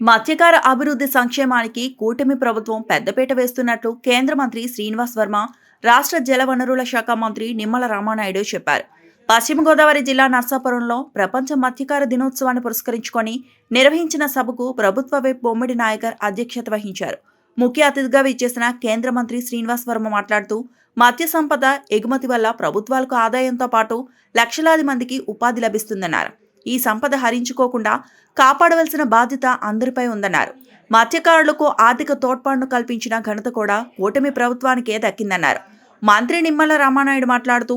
మత్స్యకార అభివృద్ధి సంక్షేమానికి కూటమి ప్రభుత్వం పెద్దపీట వేస్తున్నట్లు కేంద్ర మంత్రి శ్రీనివాస్ వర్మ, రాష్ట్ర జలవనరుల శాఖ మంత్రి నిమ్మల రామానాయుడు చెప్పారు. పశ్చిమ గోదావరి జిల్లా నర్సాపురంలో ప్రపంచ మత్స్యకార దినోత్సవాన్ని పురస్కరించుకొని నిర్వహించిన సభకు ప్రభుత్వ విప్ బొమ్మిడి నాయకర్ అధ్యక్షత వహించారు. ముఖ్య అతిథిగా విచ్చేసిన కేంద్ర మంత్రి శ్రీనివాస్ వర్మ మాట్లాడుతూ, మత్స్య సంపద ఎగుమతి వల్ల ప్రభుత్వాలకు ఆదాయంతో పాటు లక్షలాది మందికి ఉపాధి లభిస్తుందన్నారు. ఈ సంపద హరించుకోకుండా కాపాడవలసిన బాధ్యత అందరిపై ఉందన్నారు. మత్స్యకారులకు ఆర్థిక తోడ్పాటును కల్పించిన ఘనత కూడా కూటమి ప్రభుత్వానికే దక్కిందన్నారు. మంత్రి నిమ్మల రామానాయుడు మాట్లాడుతూ,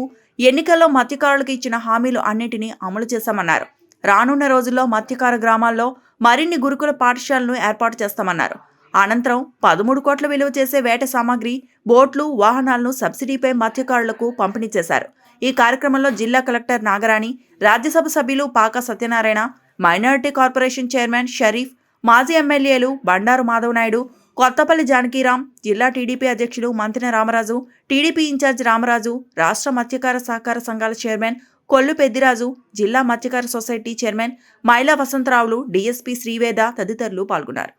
ఎన్నికల్లో మత్స్యకారులకు ఇచ్చిన హామీలు అన్నింటినీ అమలు చేశామన్నారు. రానున్న రోజుల్లో మత్స్యకార గ్రామాల్లో మరిన్ని గురుకుల పాఠశాలను ఏర్పాటు చేస్తామన్నారు. అనంతరం 13 కోట్ల విలువ చేసే వేట సామాగ్రి, బోట్లు, వాహనాలను సబ్సిడీపై మత్స్యకారులకు పంపిణీ చేశారు. ఈ కార్యక్రమంలో జిల్లా కలెక్టర్ నాగరాణి, రాజ్యసభ సభ్యులు పాక Satyanarayana, minority corporation chairman Sharif, మాజీ ఎమ్మెల్యేలు బండారు మాధవ్ నాయుడు, కొత్తపల్లి జానకీరాం, జిల్లా టీడీపీ అధ్యక్షులు మంతిన రామరాజు, టీడీపీ ఇన్ఛార్జ్ రామరాజు, రాష్ట్ర మత్స్యకార సహకార సంఘాల చైర్మన్ కొల్లు పెద్దిరాజు, జిల్లా మత్స్యకార సొసైటీ చైర్మన్ మైలా వసంతరావులు, డీఎస్పీ శ్రీవేద తదితరులు పాల్గొన్నారు.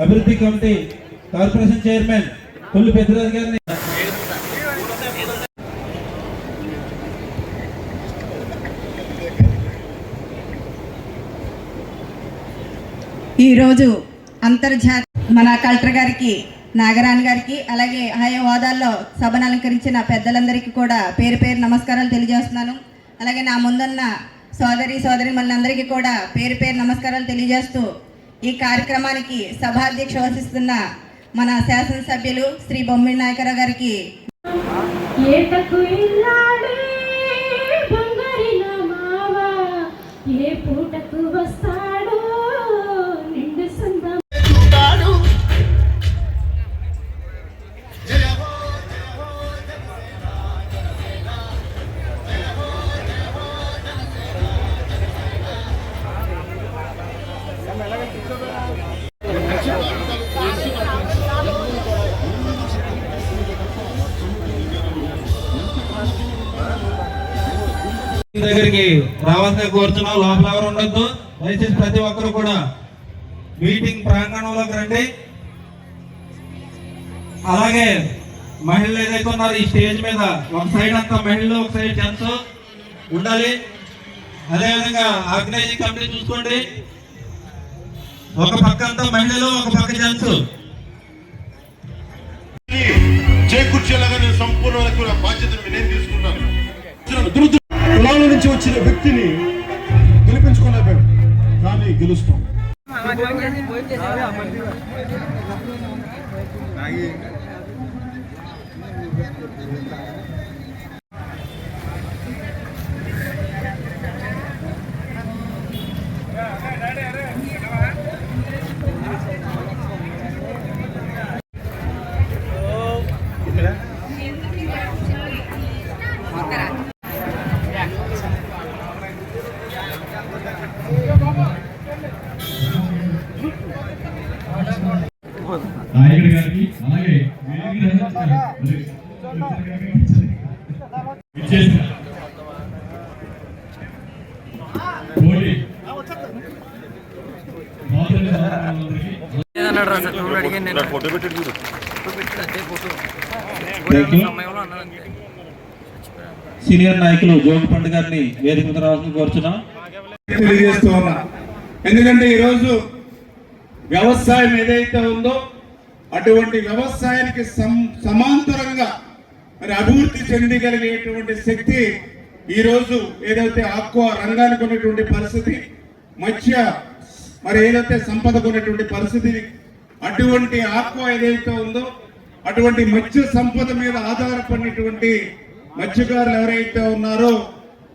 అభివృద్ధి committee corporation chairman Kollu Peddiraju గారిని ఈరోజు మన కలెక్టర్ గారికి, నాగరాణి గారికి, అలాగే ఆయా హోదాల్లో సభను అలంకరించిన పెద్దలందరికీ కూడా పేరు పేరు నమస్కారాలు తెలియజేస్తున్నాను. అలాగే నా ముందున్న సోదరి మనందరికీ కూడా పేరు పేరు నమస్కారాలు తెలియజేస్తూ, ఈ కార్యక్రమానికి సభాధ్యక్ష వహిస్తున్న మన శాసనసభ్యులు శ్రీ బొమ్మిడి నాయకరావు గారికి దగ్గరికి రావాల్సిన కోరుతున్నాం. లోపల ఎవరు ఉండొద్దు. దయచేసి ప్రతి ఒక్కరు కూడా మీటింగ్ ప్రాంగణంలోకి రండి. అలాగే మహిళలు ఏదైతే ఉన్నారో ఈ స్టేజ్ మీద ఒక సైడ్ అంతా మహిళలు, ఒక సైడ్ జెంట్స్ ఉండాలి. అదేవిధంగా ఆర్గనైజింగ్ కమిటీ చూసుకోండి. ఒక పక్క అంతా మహిళలు, ఒక పక్క జెంట్స్. చేకూర్చేలాగా నేను సంపూర్ణ బాధ్యతను నేను తీసుకున్నాను. కులాల నుంచి వచ్చిన వ్యక్తిని గెలిపించుకోలేకపోయాం, కానీ గెలుస్తాం. నాయకుడి గారికి అలాగే సీనియర్ నాయకులు జోగిపండు గారిని వేదిక మీద రావాలని కోరుచున్నాం. తెలియజేస్తూ ఉన్నా. ఎందుకంటే ఈరోజు వ్యవసాయం ఏదైతే ఉందో అటువంటి వ్యవసాయానికి సమాంతరంగా మరి అభివృద్ధి చెందగలిగేటువంటి శక్తి ఈరోజు ఏదైతే ఆక్వా రంగానికి ఉన్నటువంటి పరిస్థితి, మత్స్య మరి ఏదైతే సంపదకు ఉన్నటువంటి పరిస్థితి, అటువంటి ఆక్వా ఏదైతే ఉందో అటువంటి మత్స్య సంపద మీద ఆధారపడినటువంటి మత్స్యకారులు ఎవరైతే ఉన్నారో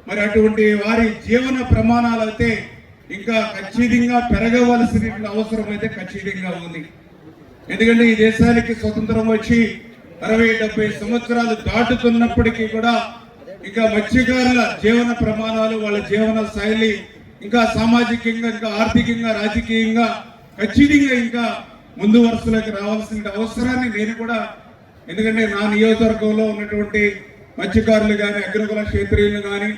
మరి అటువంటి వారి జీవన ప్రమాణాలు అయితే ఇంకా ఖచ్చితంగా పెరగవలసిన అవసరం అయితే ఖచ్చితంగా ఉంది. ఎందుకంటే ఈ దేశానికి స్వతంత్రం వచ్చి 60-70 సంవత్సరాలు దాటుతున్నప్పటికీ కూడా ఇంకా మత్స్యకారుల జీవన ప్రమాణాలు, వాళ్ళ జీవన శైలి ఇంకా సామాజికంగా, ఇంకా ఆర్థికంగా, రాజకీయంగా ఖచ్చితంగా ఇంకా ముందు వరుసలోకి రావాల్సిన అవసరాన్ని నేను కూడా, ఎందుకంటే నా నియోజకవర్గంలో ఉన్నటువంటి మత్స్యకారులు కానీ, అగ్రకుల క్షేత్రీయులు కానీ,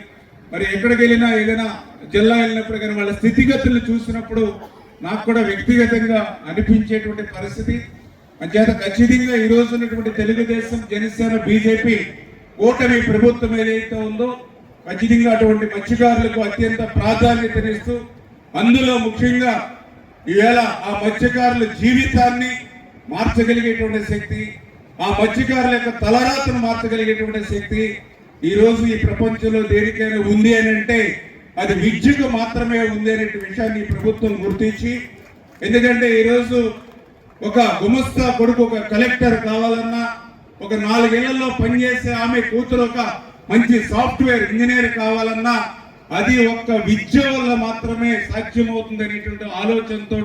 మరి ఎక్కడికి వెళ్ళినా ఏదైనా జిల్లా వెళ్ళినప్పుడు కానీ వాళ్ళ స్థితిగతులు చూసినప్పుడు నాకు కూడా వ్యక్తిగతంగా అనిపించేటువంటి పరిస్థితి. అంచేత ఖచ్చితంగా ఈ రోజు ఉన్నటువంటి తెలుగుదేశం, జనసేన, బీజేపీ కూటమి ప్రభుత్వం ఏదైతే ఉందో ఖచ్చితంగా అటువంటి మత్స్యకారులకు అత్యంత ప్రాధాన్యతనిస్తూ, అందులో ముఖ్యంగా ఈవేళ ఆ మత్స్యకారుల జీవితాన్ని మార్చగలిగేటువంటి శక్తి, ఆ మత్స్యకారుల యొక్క తలరాతను మార్చగలిగేటువంటి శక్తి ఈ రోజు ఈ ప్రపంచంలో దేనికైనా ఉంది అని అంటే అది విద్యకు మాత్రమే ఉంది అనే విషయాన్ని ఈ ప్రభుత్వం గుర్తించి, ఎందుకంటే ఈరోజు ఒక గుమస్తా కొడుకు ఒక కలెక్టర్ కావాలన్నా, ఒక 4 ఏళ్లలో పనిచేసే ఆమె కూతురు ఒక మంచి సాఫ్ట్వేర్ ఇంజనీర్ కావాలన్నా అది ఒక్క విద్య వల్ల మాత్రమే సాధ్యమవుతుంది అనేటువంటి ఆలోచనతో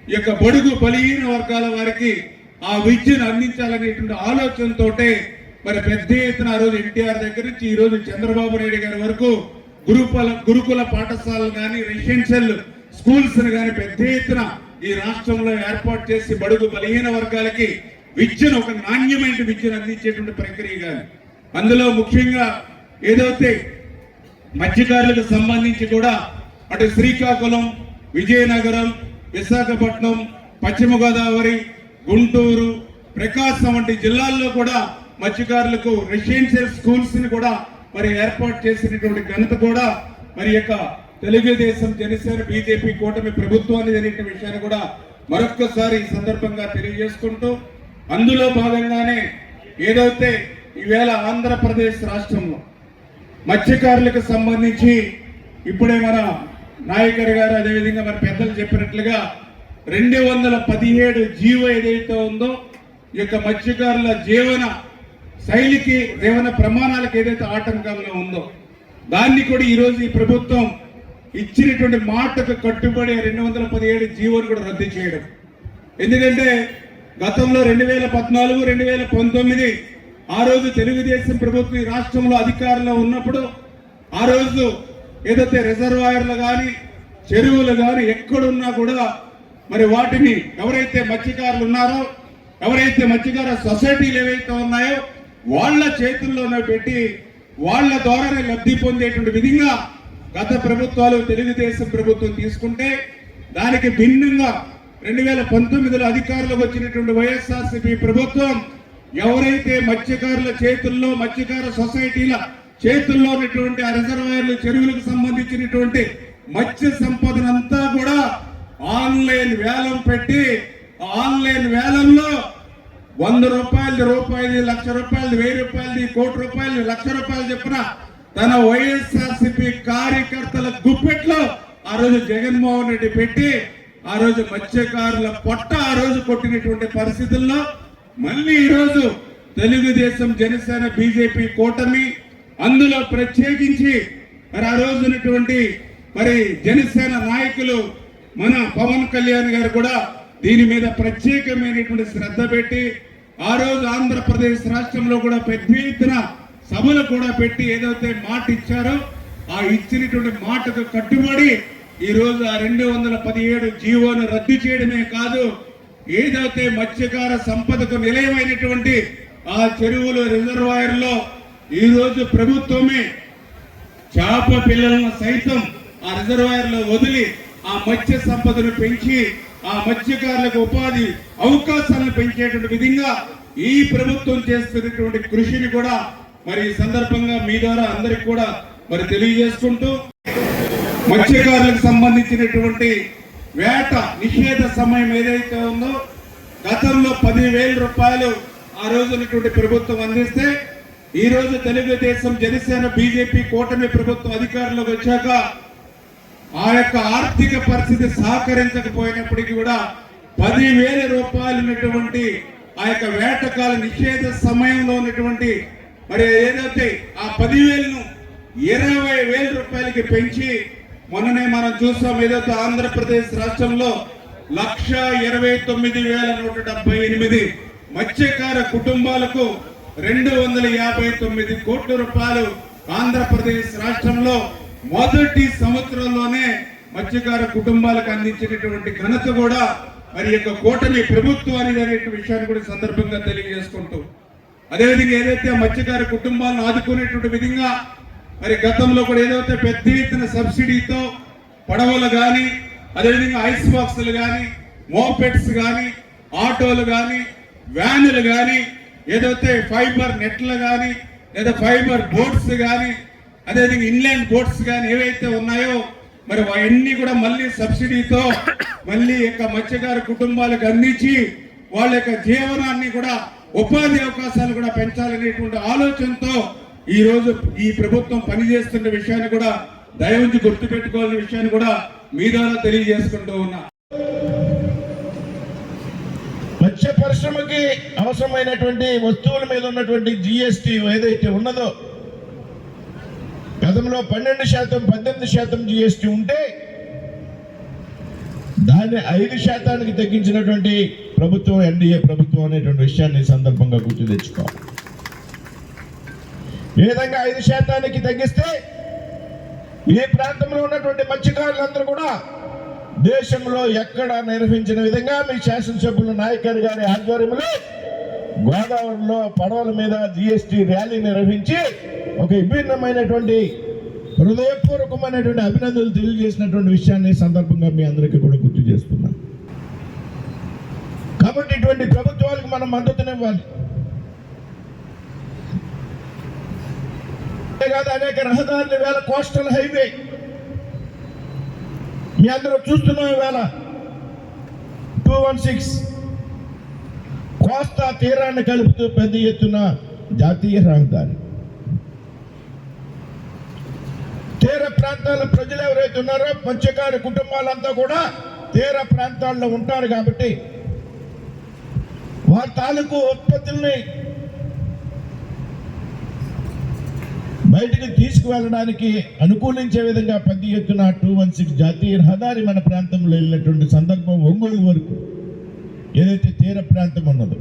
ఈ యొక్క బడుగు బలహీన వర్గాల వారికి ఆ విద్యను అందించాలనేటువంటి ఆలోచనతో మరి పెద్ద ఎత్తున ఆ రోజు ఎన్టీఆర్ దగ్గర నుంచి ఈ రోజు చంద్రబాబు నాయుడు గారి వరకు గురుకుల పాఠశాలలు కానీ, రెసిడెన్షియల్ స్కూల్స్ కానీ పెద్ద ఎత్తున ఈ రాష్ట్రంలో ఏర్పాటు చేసి బడుగు బలహీన వర్గాలకి విద్యను, ఒక నాణ్యమైన విద్యను అందించేటువంటి ప్రక్రియ కానీ, అందులో ముఖ్యంగా ఏదైతే మత్స్యకారులకు సంబంధించి కూడా అటు శ్రీకాకుళం, విజయనగరం, విశాఖపట్నం, పశ్చిమ గోదావరి, గుంటూరు, ప్రకాశం వంటి జిల్లాల్లో కూడా మత్స్యకారులకు రెసిడెన్షియల్ స్కూల్స్ ని కూడా మరి ఏర్పాటు చేసినటువంటి ఘనత కూడా మరి యొక్క తెలుగుదేశం, జనసేన, బీజేపీ కూటమి ప్రభుత్వాన్ని జరిగిన విషయాన్ని కూడా మరొక్కసారి ఈ సందర్భంగా తెలియజేసుకుంటూ, అందులో భాగంగానే ఏదైతే ఈవేళ ఆంధ్రప్రదేశ్ రాష్ట్రంలో మత్స్యకారులకు సంబంధించి ఇప్పుడే మన నాయకర్ గారు అదేవిధంగా మన పెద్దలు చెప్పినట్లుగా 217 జీవో ఏదైతే ఉందో ఈ యొక్క మత్స్యకారుల జీవన శైలికి, జీవన ప్రమాణాలకు ఏదైతే ఆటంకంగా ఉందో దాన్ని కూడా ఈరోజు ఈ ప్రభుత్వం ఇచ్చినటువంటి మాటకు కట్టుబడి 217 జీవోను కూడా రద్దు చేయడం. ఎందుకంటే గతంలో 2014, 2019 ఆ రోజు తెలుగుదేశం ప్రభుత్వం ఈ రాష్ట్రంలో అధికారంలో ఉన్నప్పుడు ఆ రోజు ఏదైతే రిజర్వాయర్లు కానీ, చెరువులు కానీ ఎక్కడున్నా కూడా మరి వాటిని ఎవరైతే మత్స్యకారులు ఉన్నారో, ఎవరైతే మత్స్యకార సొసైటీలు ఏవైతే ఉన్నాయో వాళ్ళ చేతుల్లోనే పెట్టి వాళ్ళ ద్వారానే లబ్ధి పొందేటువంటి విధంగా గత ప్రభుత్వాలు, తెలుగుదేశం ప్రభుత్వం తీసుకుంటే, దానికి భిన్నంగా 2019లో అధికారంలోకి వచ్చినటువంటి వైఎస్ఆర్సీపీ ప్రభుత్వం ఎవరైతే మత్స్యకారుల చేతుల్లో, మత్స్యకార సొసైటీల చేతుల్లో ఉన్నటువంటి ఆ రిజర్వాయర్లు, చెరువులకు సంబంధించినటువంటి మత్స్య సంపదనంతా కూడా ఆన్లైన్ వేలం పెట్టి, ఆన్లైన్ వేలంలో 100 రూపాయలు, లక్ష రూపాయలు, 1000 రూపాయలు, 1 కోటి రూపాయలు, 1 లక్ష రూపాయలు చెప్పిన తన వైఎస్ఆర్సీపీ కార్యకర్తల గుప్పెట్లో ఆ రోజు జగన్మోహన్ రెడ్డి పెట్టి ఆ రోజు మత్స్యకారుల పొట్ట ఆ రోజు కొట్టినటువంటి పరిస్థితుల్లో మళ్ళీ ఈరోజు తెలుగుదేశం, జనసేన, బీజేపీ కూటమి, అందులో ప్రత్యేకించి మరి ఆ రోజు ఉన్నటువంటి మరి జనసేన నాయకులు మన పవన్ కళ్యాణ్ గారు కూడా దీని మీద ప్రత్యేకమైనటువంటి శ్రద్ధ పెట్టి ఆ రోజు ఆంధ్రప్రదేశ్ రాష్ట్రంలో కూడా పెద్ద ఎత్తున సభలు కూడా పెట్టి ఏదైతే మాట ఇచ్చారో ఆ ఇచ్చినటువంటి మాటకు కట్టుబడి ఈ రోజు ఆ 217 జీవోను రద్దు చేయడమే కాదు, ఏదైతే మత్స్యకార సంపదకు నిలయమైనటువంటి ఆ చెరువులు, రిజర్వాయర్లో ఈ రోజు ప్రభుత్వమే చేప పిల్లలను సైతం ఆ రిజర్వాయర్లో వదిలి ఆ మత్స్య సంపదను పెంచి ఆ మత్స్యకారులకు ఉపాధి అవకాశాలను పెంచేటువంటి విధంగా ఈ ప్రభుత్వం చేస్తున్నటువంటి కృషిని కూడా మరి ఈ సందర్భంగా మీ ద్వారా అందరికి కూడా మరి తెలియజేసుకుంటూ, మత్స్యకారులకు సంబంధించినటువంటి వేట నిషేధ సమయం ఏదైతే ఉందో గతంలో 10,000 రూపాయలు ఆ రోజు ఉన్నటువంటి ప్రభుత్వం అందిస్తే ఈ రోజు తెలుగుదేశం, జనసేన, బీజేపీ కూటమి ప్రభుత్వం అధికారంలోకి వచ్చాక ఆ యొక్క ఆర్థిక పరిస్థితి సహకరించకపోయినప్పటికీ కూడా 10,000 రూపాయలు ఉన్నటువంటి ఆ యొక్క వేటకాల నిషేధ సమయంలో ఉన్నటువంటి మరి ఏదైతే ఆ 10,000ను 20,000 రూపాయలకి పెంచి మొన్ననే మనం చూస్తాం, ఏదైతే ఆంధ్రప్రదేశ్ రాష్ట్రంలో 1,29,178 మత్స్యకార కుటుంబాలకు 259 కోట్ల రూపాయలు ఆంధ్రప్రదేశ్ రాష్ట్రంలో మొదటి సంవత్సరంలోనే మత్స్యకార కుటుంబాలకు అందించినటువంటి ఘనత కూడా మరి యొక్క కూటమి ప్రభుత్వానికి అనే విషయాన్ని కూడా సందర్భంగా తెలియజేసుకుంటూ, అదేవిధంగా ఏదైతే మత్స్యకార కుటుంబాలను ఆదుకునేటువంటి విధంగా మరి గతంలో కూడా ఏదైతే పెద్ద ఎత్తున సబ్సిడీతో పడవలు కానీ, అదేవిధంగా ఐస్ బాక్సులు కానీ, మోపెడ్స్ కానీ, ఆటోలు కానీ, వ్యానులు కానీ, ఏదైతే ఫైబర్ నెట్లు కానీ, లేదా ఫైబర్ బోట్స్ కానీ, అదేవిధంగా ఇన్లాండ్ బోట్స్ కానీ ఏవైతే ఉన్నాయో మరి అవన్నీ కూడా మళ్ళీ సబ్సిడీతో మళ్ళీ యొక్క మత్స్యకార కుటుంబాలకు అందించి వాళ్ళ యొక్క జీవనాన్ని కూడా, ఉపాధి అవకాశాలు కూడా పెంచాలనేటువంటి ఆలోచనతో ఈ రోజు ఈ ప్రభుత్వం పనిచేస్తున్న విషయాన్ని కూడా దయవుంచి గుర్తుపెట్టుకోవాలనే విషయాన్ని కూడా మీ ద్వారా తెలియజేసుకుంటూ ఉన్నా. మత్స్య పరిశ్రమకి అవసరమైనటువంటి వస్తువుల మీద ఉన్నటువంటి జిఎస్టీ ఏదైతే ఉన్నదో, గతంలో 12%, 18% జిఎస్టీ ఉంటే దాన్ని 5% తగ్గించినటువంటి ప్రభుత్వం ఎన్డీఏ ప్రభుత్వం అనేటువంటి విషయాన్ని ఈ సందర్భంగా గుర్తు తెచ్చుకోవాలి. ఏ విధంగా 5% తగ్గిస్తే ఈ ప్రాంతంలో ఉన్నటువంటి మత్స్యకారులందరూ కూడా దేశంలో ఎక్కడ నిర్వహించిన విధంగా మీ శాసనసభ్యులు నాయకర్ గారి ఆధ్వర్యంలో గోదావరిలో పడవల మీద జిఎస్టీ ర్యాలీ నిర్వహించి ఒక విభిన్నమైనటువంటి హృదయపూర్వకమైనటువంటి అభినందనలు తెలియజేసినటువంటి విషయాన్ని సందర్భంగా మీ అందరికీ కూడా గుర్తు చేస్తున్నాను. కాబట్టి ఇటువంటి ప్రభుత్వాలకు మనం మద్దతునివ్వాలి. కాదు, అనేక రహదారులు వేళ కోస్టల్ హైవే మీ అందరూ చూస్తున్నాం. వేళ 216 కోస్తా తీరాన్ని కలుపుతూ పెద్ద ఎత్తున జాతీయ రహదారి. తీర ప్రాంతాల ప్రజలు ఎవరైతే ఉన్నారో మత్స్యకార కుటుంబాలంతా కూడా తీర ప్రాంతాల్లో ఉంటారు కాబట్టి వారి తాలూకు ఉత్పత్తుల్ని బయటికి తీసుకువెళ్ళడానికి అనుకూలించే విధంగా పెద్ద ఎత్తున 216 జాతీయ రహదారి మన ప్రాంతంలో వెళ్ళినటువంటి సందర్భం ఒంగోలు వరకు ఏదైతే తీర ప్రాంతం ఉన్నదో.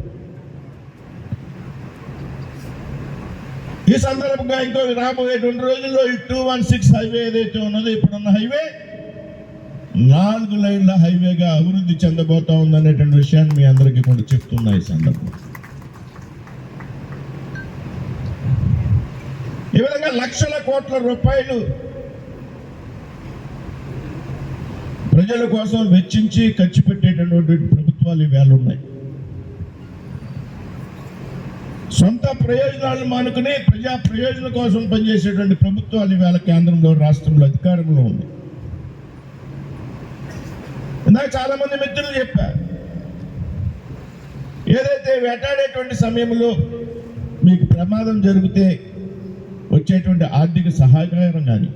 ఈ సందర్భంగా ఇంకో రాబోయేటువంటి రోజుల్లో ఈ 216 హైవే ఏదైతే ఉన్నదో, ఇప్పుడున్న హైవే 4 లైన్ల హైవేగా అభివృద్ధి చెందబోతా ఉందనేటువంటి విషయాన్ని మీ అందరికీ కూడా చెప్తున్నా. ఈ సందర్భంగా ఈ విధంగా లక్షల కోట్ల రూపాయలు ప్రజల కోసం వెచ్చించి ఖర్చు పెట్టేటటువంటి ప్రభుత్వాలు ఈవేళ ఉన్నాయి. సొంత ప్రయోజనాలను మానుకుని ప్రజా ప్రయోజనం కోసం పనిచేసేటువంటి ప్రభుత్వాలు ఈవేళ కేంద్రంలో, రాష్ట్రంలో అధికారంలో ఉంది. ఇందాక చాలా మంది మిత్రులు చెప్పారు, ఏదైతే వేటాడేటువంటి సమయంలో మీకు ప్రమాదం జరిగితే వచ్చేటువంటి ఆర్థిక సహకారం కానీ,